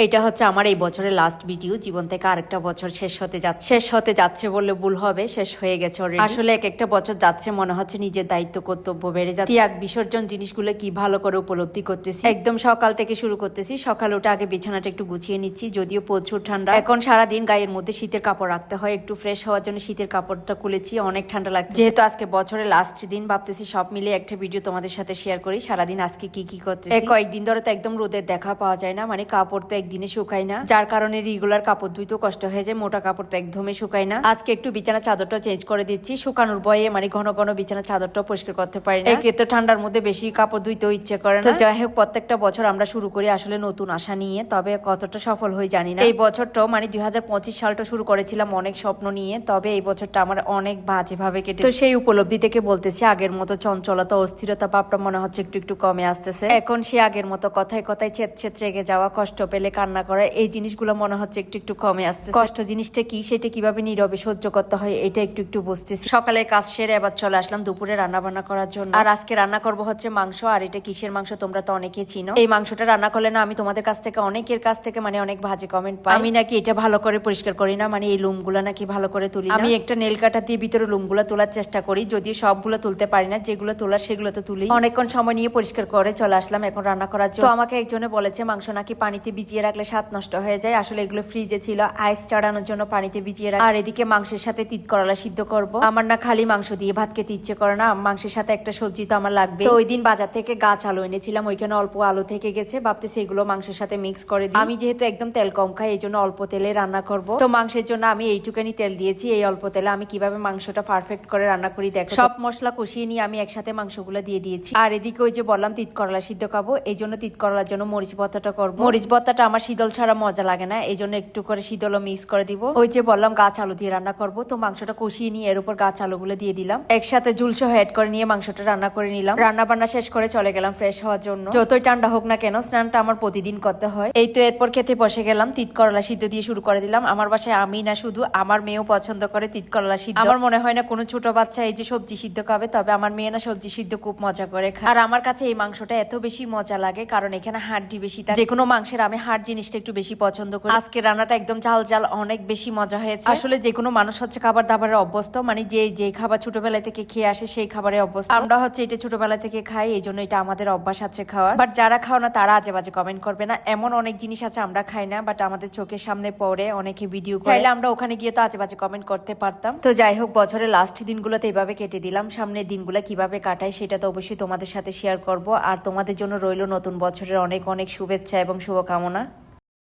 এটা হচ্ছে আমার এই বছরের লাস্ট ভিডিও। জীবন থেকে আরেকটা বছর শেষ হতে যাচ্ছে বললে ভুল হবে, শেষ হয়ে গেছে already। আসলে এক একটা বছর যাচ্ছে মনে হচ্ছে নিজের দায়িত্ব কর্তব্য বেড়ে যাচ্ছে। ত্যাগ বিসর্জন জিনিসগুলো কি ভালো করে উপলব্ধি করতেছি। একদম সকাল থেকে শুরু করতেছি। সকালে উঠে আগে বিছানাটা একটু গুছিয়ে নিচ্ছি, যদিও প্রচুর ঠান্ডা। এখন সারাদিন গায়ের মধ্যে শীতের কাপড় রাখতে হয়, একটু ফ্রেশ হওয়ার জন্য শীতের কাপড়টা খুলেছি, অনেক ঠান্ডা লাগছে। যেহেতু আজকে বছরের লাস্ট দিন, ভাবতেছি সব মিলে একটা ভিডিও তোমাদের সাথে শেয়ার করি। সারাদিন আজকে কি করতেছি। কয়েকদিন ধরে তো একদম রোদের দেখা পাওয়া যায় না, মানে কাপড় তো একদিনে শুকায় না, যার কারণে রেগুলার কাপড় ধুইতে কষ্ট হয়ে যায়। মোটা কাপড় তো একদমই শুকায় না। আজকে একটু বিছানা চাদরটা চেঞ্জ করে দিচ্ছি, শুকানোর ভয়ে মানে ঘন ঘন বিছানা চাদরটা পরিষ্কার করতে পারি না। একে তো ঠান্ডার মধ্যে বেশি কাপড় ধুইতেও ইচ্ছে করে না। তো যাই হোক, প্রত্যেকটা বছর আমরা শুরু করি আসলে নতুন আশা নিয়ে, তবে কতটা সফল হই জানি না। এই বছরটাও মানে 2025 সালটা শুরু করেছিলাম অনেক স্বপ্ন নিয়ে, তবে এই বছরটা আমার অনেক বাজে ভাবে কেটে। তো সেই উপলব্ধি থেকে বলতেছি, আগের মতো চঞ্চলতা অস্থিরতা ভাবটা মনে হচ্ছে একটু একটু কমে আসতেছে। এখন সে আগের মতো কথায় কথায় ছেদ রেগে যাওয়া, কষ্ট পেলে কান্না করা, এই জিনিসগুলো মনে হচ্ছে একটু একটু কমে আসছে। কষ্ট জিনিসটা কি, সেটা কিভাবে নীরবে সহ্য করতে হয়, এটা একটু একটু বুঝতেছি। সকালে কাজ সেরে এবার চলে আসলাম দুপুরে রান্না বান্না করার জন্য। আর আজকে রান্না করব হচ্ছে মাংস। আর এটা কিসের মাংস তোমরা তো অনেকেই চিনো। এই মাংসটা রান্না করলে না আমি তোমাদের কাছ থেকে অনেকের কাছ থেকে মানে অনেক বাজে কমেন্ট পাই। আমি নাকি এটা ভালো করে পরিষ্কার করি না, মানে এই লুমগুলা নাকি ভালো করে তুলি না। আমি একটা নেল কাটা দিয়ে ভিতরে লুমগুলা তোলার চেষ্টা করি, যদিও সবগুলো তুলতে পারি না, যেগুলো তোলার সেগুলো তো তুলি। অনেকক্ষণ সময় নিয়ে পরিষ্কার করে চলে আসলাম এখন রান্না করার জন্য। তো আমাকে একজনে বলেছে মাংস নাকি পানিতে ভিজিয়ে রাখলে স্বাদ নষ্ট হয়ে যায়। আসলে এগুলো ফ্রিজে ছিল, আইস চড়ানোর জন্য পানিতে ভিজিয়ে রাখ। আর এদিকে মাংসের সাথে তিত করলা সিদ্ধ করব। আমার না খালি মাংস দিয়ে ভাত খেতে ইচ্ছে করে না, মাংসের সাথে একটা সবজি তো আমার লাগবে। তো ওই দিন বাজার থেকে গাছ আলু এনেছিলাম, ওইখানে অল্প আলু থেকে গেছে, ভাবতেছি এগুলো মাংসের সাথে মিক্স করে দিই। আমি যেহেতু একদম তেল কম খাই, এই জন্য অল্প তেলে রান্না করব। তো মাংসের জন্য আমি এইটুকানি তেল দিয়েছি। এই অল্প তেলে আমি কিভাবে মাংসটা পারফেক্ট করে রান্না করি দেখো। সব মশলা কষিয়ে নিয়ে আমি একসাথে মাংসগুলো দিয়ে দিয়েছি। আর এদিকে ওই যে বললাম তিত করলা সিদ্ধ খাবো, এই জন্য তিত করলার জন্য মরিচ ভর্তাটা করবো। মরিচ ভর্তাটা আমার শীতল ছাড়া মজা লাগে না, এই জন্য একটু করে শীতল মিক্স করে দিব। ওই যে বললাম গাছ আলু দিয়ে রান্না করব, তো মাংসটা কষিয়ে নিয়ে এর উপর গাছ আলুগুলো দিয়ে দিলাম, একসাথে ঝুলসহ অ্যাড করে নিয়ে মাংসটা রান্না করে নিলাম। রান্না বান্না শেষ করে চলে গেলাম ফ্রেশ হওয়ার জন্য। যতই ঠান্ডা হোক না কেন, স্নানটা আমার প্রতিদিন করতে হয়। এই তো এরপর খেতে বসে গেলাম। তিত করলা সিদ্ধ দিয়ে শুরু করে দিলাম। আমার বাসায় আমি না শুধু, আমার মেয়েও পছন্দ করে তিত করলা সিদ্ধ। আমার মনে হয় না কোনো ছোট বাচ্চা এই যে সবজি সিদ্ধ খাবে, তবে আমার মেয়ে না সবজি সিদ্ধ খুব মজা করে খায়। আর আমার কাছে এই মাংসটা এত বেশি মজা লাগে কারণ এখানে হাড়টি বেশি থাকে। যে কোনো মাংসের আমি হাড় জিনিসটা একটু বেশি পছন্দ করি। আজকে রান্নাটা একদম ঝাল ঝাল, অনেক বেশি মজা হয়েছে। আসলে যে কোনো মানুষ হচ্ছে খাবার দাবারের অভ্যস্ত, মানে যে খাবার ছোটবেলা থেকে খেয়ে আসে সেই খাবারে অভ্যস্ত। আমরা হচ্ছে এটা ছোটবেলা থেকে খাই, এই জন্য এটা আমাদের অভ্যাস আছে খাওয়ার। বাট যারা খাও না তারা আজে বাজে কমেন্ট করবে না। এমন অনেক জিনিস আছে আমরা খাই না, বাট আমাদের চোখের সামনে পড়ে, অনেকে ভিডিও করে, চাইলে আমরা ওখানে গিয়ে তো আজে বাজে কমেন্ট করতে পারতাম। তো যাই হোক, বছরের লাস্ট দিনগুলোতে এইভাবে কেটে দিলাম। সামনের দিনগুলো কিভাবে কাটাই সেটা তো অবশ্যই তোমাদের সাথে শেয়ার করব। আর তোমাদের জন্য রইল নতুন বছরের অনেক অনেক শুভেচ্ছা এবং শুভকামনা।